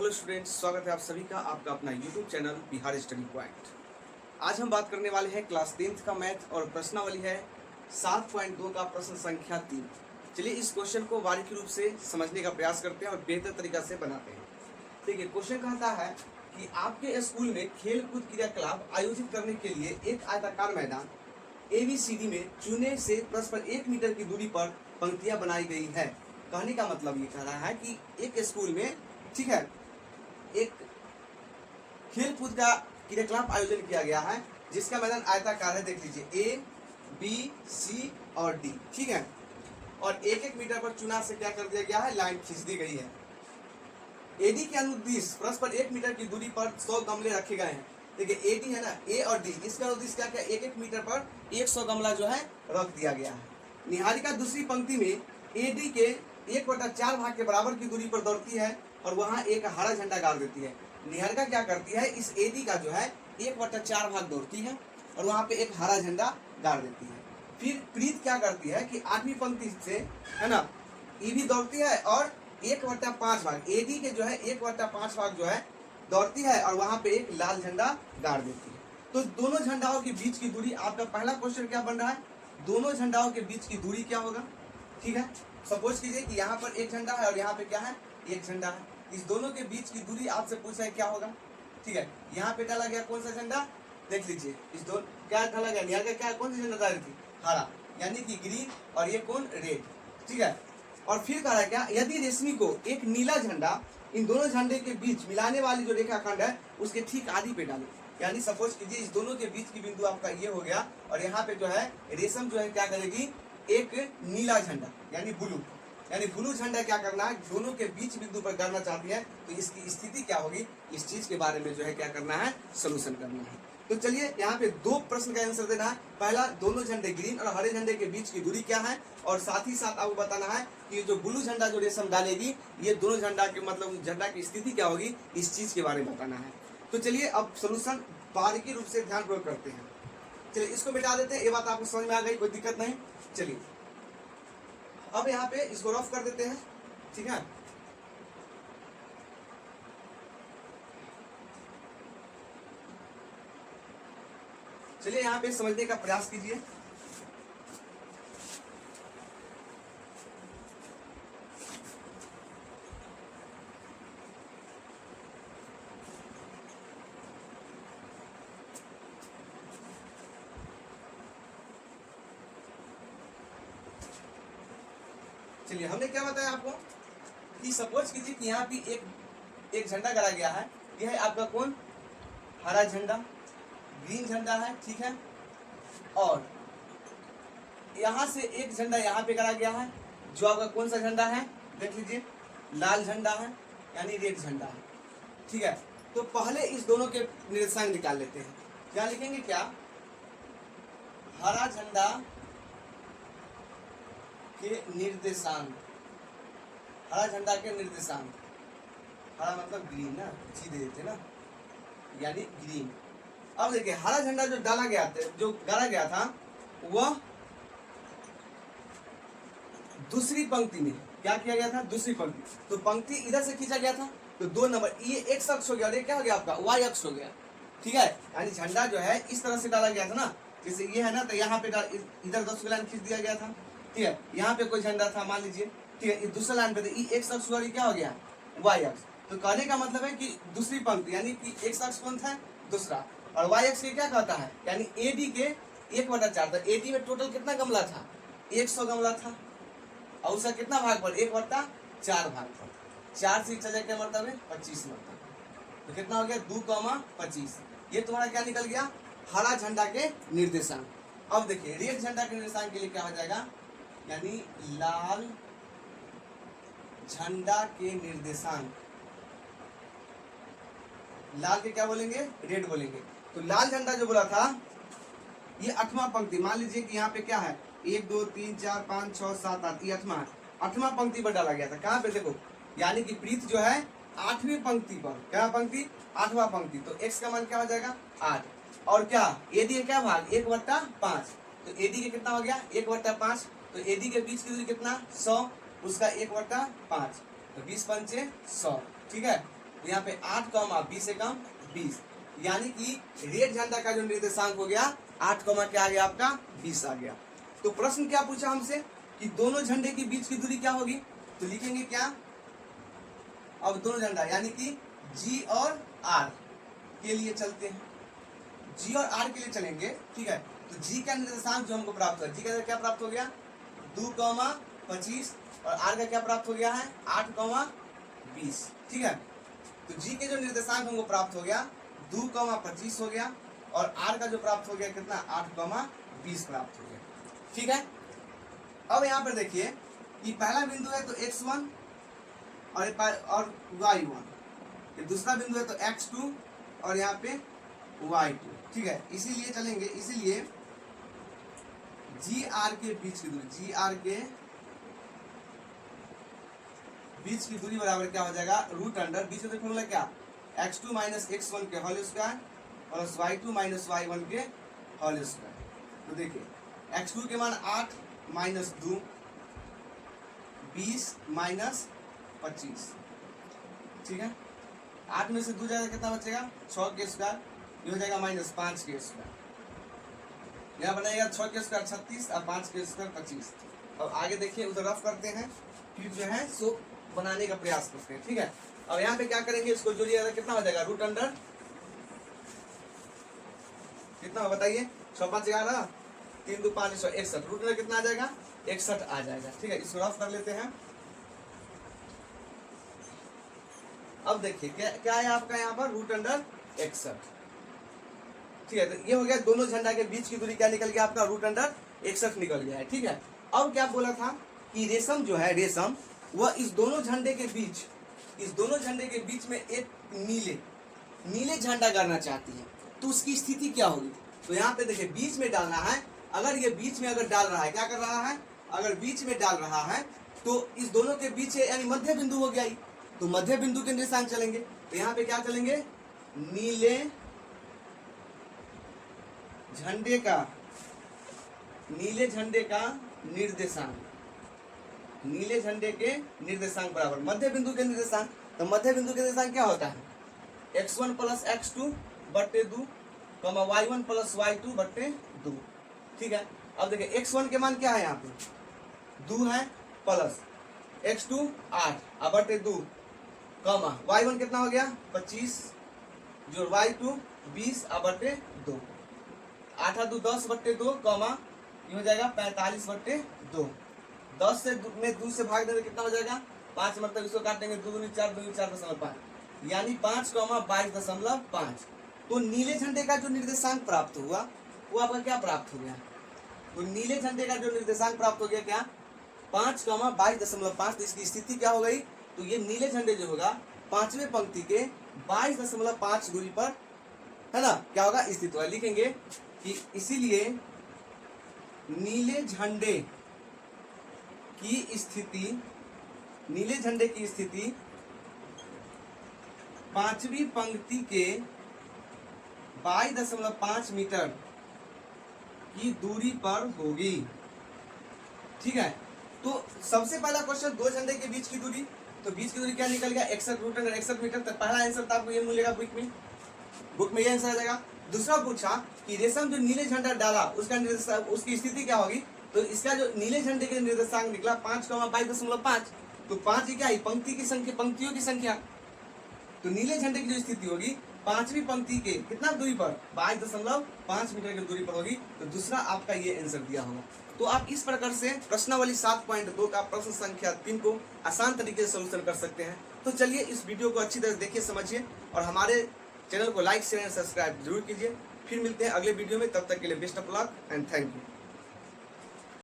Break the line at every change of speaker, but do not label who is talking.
Hello students, स्वागत है आप सभी का आपका अपना YouTube channel Bihar study point. आज हम बात करने वाले हैं क्लास 10th का मैथ और प्रश्नावली है 7.2 का प्रश्न संख्या 3। चलिए इस क्वेश्चन को बारीकी रूप से समझने का प्रयास करते हैं और बेहतर तरीका से बनाते हैं। देखिए, क्वेश्चन कहता है कि आपके स्कूल में खेल कूद क्रियाकलाप आयोजित करने के लिए एक आयताकार मैदान ABCD में चुने से परस्पर 1 मीटर की दूरी पर पंक्तियां बनाई गई है। कहने का मतलब ये कह रहा है कि एक स्कूल में, ठीक है, एक खेल कूद का क्रियाकलाप आयोजन किया गया है जिसका मैदान आयताकार है। देख लीजिए A, B, C और D, ठीक है, और 1-1 मीटर पर चुना से क्या कर दिया गया है, लाइन खींच दी गई है। AD के अनुदिश परस्पर 1 मीटर की दूरी पर 100 गमले रखे गए हैं। देखिए AD है ना, A और D, इसका अनुदिश क्या क्या 1-1 मीटर पर 100 गमला जो है रख दिया गया है। निहारिका दूसरी पंक्ति में AD के 1/4 भाग के बराबर की दूरी पर दौड़ती है और वहां एक हरा झंडा गाड़ देती है। निहारिका क्या करती है, इस AD का जो है 1/4 भाग दौड़ती है और वहां पे एक हरा झंडा गाड़ देती है। फिर प्रीत क्या करती है कि 8वीं पंक्ति से, है ना, E भी दौड़ती है और 1/5 भाग AD के जो है 1/5 भाग जो है दौड़ती है और वहां पे एक लाल झंडा गाड़ देती है। तो दोनों झंडाओं के बीच की दूरी, आपका पहला क्वेश्चन क्या बन रहा है, दोनों झंडाओं के बीच की दूरी क्या होगा। ठीक है, सपोज कीजिए कि यहाँ पर एक झंडा है और यहाँ पे क्या है, एक झंडा है। इस दोनों के बीच की दूरी आपसे पूछा है क्या होगा। ठीक है, यहाँ पे डाला गया कौन सा झंडा, देख लीजिए, इस दोनों क्या डाला गया, यहाँ का क्या, कौन सा झंडा डाली थी, हरा, यानी कि ग्रीन, और ये कौन, रेड। ठीक है, और फिर कह रहा है क्या, यदि रेशमी को एक नीला झंडा इन दोनों झंडे के बीच मिलाने वाली जो रेखाखंड है उसके ठीक आदि पे डाले। यानी सपोज कीजिए इस दोनों के बीच की बिंदु आपका ये हो गया और यहाँ पे जो है रेशम जो है क्या करेगी, एक नीला झंडा यानी ब्लू झंडा क्या करना है, दोनों के बीच बिंदु पर करना चाहती है, तो इसकी स्थिति क्या होगी, इस चीज के बारे में जो है क्या करना है, सोल्यूशन करना है। तो चलिए यहाँ पे 2 प्रश्न का आंसर देना है। पहला, दोनों झंडे ग्रीन और हरे झंडे के बीच की दूरी क्या है, और साथ ही साथ आपको बताना है कि जो ब्लू झंडा जो रेशम डालेगी, ये दोनों झंडा के मतलब झंडा की स्थिति क्या होगी, इस चीज के बारे में बताना है। तो चलिए अब सोल्यूशन बारीकी रूप से ध्यानपूर्वक करते हैं। चलिए इसको मिटा देते हैं, ये बात आपको समझ में आ गई, कोई दिक्कत नहीं। चलिए अब यहाँ पे इसको रफ कर देते हैं। ठीक है, चलिए यहाँ पे समझने का प्रयास कीजिए। चलिए हमने क्या बताया आपको कि सपोज कीजिए कि यहाँ पे एक झंडा गाड़ा गया है। यह है आपका कौन, हरा झंडा, ग्रीन झंडा है, ठीक है, और यहाँ से एक झंडा यहाँ पे गाड़ा गया है जो आपका कौन सा झंडा है, देख लीजिए, लाल झंडा है, यानी रेड झंडा है। ठीक है, तो पहले इस दोनों के निर्देशांक निकाल लेते हैं। क्या लिखेंगे, क्या, हरा झंडा के निर्देशांक, हरा झंडा के निर्देशांक, हरा मतलब ग्रीन ना, सी दे देते ना, यानी ग्रीन। अब देखिए हरा झंडा जो डाला गया था, जो गाड़ा गया था, वह दूसरी पंक्ति में क्या किया गया था, दूसरी पंक्ति, तो पंक्ति इधर से खींचा गया था, तो 2 नंबर, ये x अक्ष हो गया और ये क्या हो गया आपका, y अक्ष हो गया। ठीक है, यानी झंडा जो है इस तरह से डाला गया था ना, जैसे ये है ना, तो यहाँ पे इधर 10 लाइन खींच दिया गया था। ठीक है, यहाँ पे कोई झंडा था मान लीजिए, ठीक है, दूसरा लाइन पे तो x अक्ष और क्या हो गया, y अक्ष। तो कहने का मतलब है कि दूसरी पंक्ति यानी कि x अक्ष कौन था, दूसरा, और y अक्ष क्या कहता है, यानी AD के 1/4। तो AD में टोटल कितना गमला था, 100 गमला था, और उसका कितना भाग पर, 1/4 भाग पर, 4 से चले के मतलब 25 मतलब, तो कितना हो गया, 2,25। ये तुम्हारा क्या निकल गया, हरा झंडा के निर्देशांक। अब देखिए रेड झंडा के निर्देशांक के लिए क्या हो जाएगा, यानी लाल झंडा के निर्देशांक, लाल के क्या बोलेंगे, रेड बोलेंगे। तो लाल झंडा जो बोला था, ये 8वां पंक्ति, मान लीजिए कि यहाँ पे क्या है, 1 2 3 4 5 6 7 8, ये 8वां पंक्ति पर डाला गया था। कहाँ पे देखो, यानी कि प्रीत जो है 8वीं पंक्ति पर, क्या पंक्ति, 8वां पंक्ति, तो x का मान क्या हो जाएगा, 8, और क्या AD का क्या भाग, 1/5, तो AD के कितना हो गया, 1/5, तो AD के बीच की दूरी कितना, 100, उसका 1/5, तो 20 पंचे 100। ठीक है, तो यहाँ पे 8 कॉमा 20 से कम 20, यानी कि रेड झंडा का जो निर्देशांक हो गया 8 कॉमा क्या आ गया आपका 20 आ गया। तो प्रश्न क्या पूछा हमसे कि दोनों झंडे के बीच की दूरी क्या होगी, तो लिखेंगे क्या, अब दोनों झंडा यानी कि G और R के लिए चलते हैं, G और R के लिए चलेंगे, ठीक है। तो G का निर्देशांक जो हमको प्राप्त हुआ, G का क्या प्राप्त हो गया 2,25 और R का क्या प्राप्त हो गया है 8,20, ठीक है। तो G के जो निर्देशांक हमको प्राप्त हो गया 2,25 हो गया और R का जो प्राप्त हो गया कितना 8,20 प्राप्त हो गया, ठीक है। अब यहाँ पर देखिए कि पहला बिंदु है तो x1 और y1, ये दूसरा बिंदु है तो x2 और यहाँ पे y2, ठीक है। इसीलिए चलेंगे, इसीलिए GR के बीच की दूरी, GR के बीच की दूरी बराबर क्या हो जाएगा रूट अंडर बीच में फॉर्मूला क्या x2 माइनस x1 के whole square plus y2 minus y1 के होल स्क्वायर। तो देखिए x2 के मान 8 माइनस 2 20 माइनस 25, ठीक है। 8 में से 2 जाएगा कितना बचेगा 6 के स्क्वायर, ये हो जाएगा माइनस 5 के स्क्वायर, यहाँ बनाएगा 6 के स्क्वायर 36 और 5 के स्क्वायर 25। अब आगे देखिए उधर रफ करते हैं, फिर जो है सो बनाने का प्रयास करते हैं, ठीक है। अब यहाँ पे क्या करेंगे, इसको जोड़िएगा कितना हो जाएगा रूट अंडर कितना बताइए 6 5 11 3 2 5 61, रूट अंडर कितना आ जाएगा 61 आ जाएगा, ठीक है। इसको रफ कर लेते हैं। अब देखिए क्या है आपका यहाँ पर रूट अंडर 61, ठीक है। तो ये हो गया दोनों झंडा के बीच की दूरी क्या निकल गया आपका रूट अंडर 61 निकल गया है, ठीक है। अब क्या बोला था कि रेशम जो है रेशम वह इस दोनों झंडे के बीच में एक नीले झंडा गाड़ना चाहती है, तो उसकी स्थिति क्या होगी। तो यहाँ पे देखिए बीच में डालना है, अगर ये बीच में अगर डाल रहा है क्या कर रहा है, अगर बीच में डाल रहा है तो इस दोनों के बीच यानी मध्य बिंदु हो गया, तो मध्य बिंदु के निर्देशांक चलेंगे। तो यहाँ पे क्या चलेंगे नीले झंडे के निर्देशांक बराबर मध्य बिंदु के निर्देशांक। तो मध्य बिंदु के निर्देशांक क्या होता है x1 प्लस x2 बटे 2 कमा y1 प्लस y2 बटे 2, ठीक है। अब देखिए x1 के मान क्या है यहाँ पे 2 है प्लस x2 8 बटे 2 कमा y1 कितना हो गया 25 जो y2 20 बटे 2 8 2 10 बटे 2 कमा ये हो जाएगा 45 बटे 2, 10 से में 2 से भाग देंगे कितना हो जाएगा 5, मतलब इसको काटेंगे 2 दूनी 4 दूनी 4.5 यानी 5 कमा 22.5। तो नीले झंडे का जो निर्देशांक प्राप्त हुआ वो आपका क्या प्राप्त हो गया, तो नीले झंडे का जो निर्देशांक प्राप्त हो गया क्या 5 कमा 22.5। तो इसकी स्थिति क्या हो गई, तो ये नीले झंडे जो होगा 5वें पंक्ति के 22.5 दूरी पर है ना क्या होगा स्थित होगा। लिखेंगे कि इसीलिए नीले झंडे की स्थिति 5वीं पंक्ति के 22.5 मीटर की दूरी पर होगी, ठीक है। तो सबसे पहला क्वेश्चन दो झंडे के बीच की दूरी, तो बीच की दूरी क्या निकल गया 61 रूट अंडर 61 मीटर। तो पहला आंसर था आपको ये मिलेगा बुक में ये आंसर आ जाएगा। दूसरा पूछा कि रेशम जो नीले झंडा डाला उसका निर्देशांक उसकी स्थिति क्या होगी, तो इसका जो नीले झंडे के निर्देशांक निकला 5,22.5। तो 5 क्या है पंक्ति की संख्या, पंक्तियों की संख्या। तो नीले झंडे की जो स्थिति होगी 5वीं पंक्ति के कितना दूरी पर 22.5 मीटर की दूरी पर होगी। तो दूसरा आपका ये आंसर दिया होगा। तो आप इस प्रकार से प्रश्नावली 7.2 का प्रश्न संख्या 3 को आसान तरीके से सोल्यूशन कर सकते हैं। तो चलिए इस वीडियो को अच्छी तरह देखिए समझिए और हमारे चैनल को लाइक शेयर एंड सब्सक्राइब जरूर कीजिए। फिर मिलते हैं अगले वीडियो में, तब तक के लिए best of luck and thank you.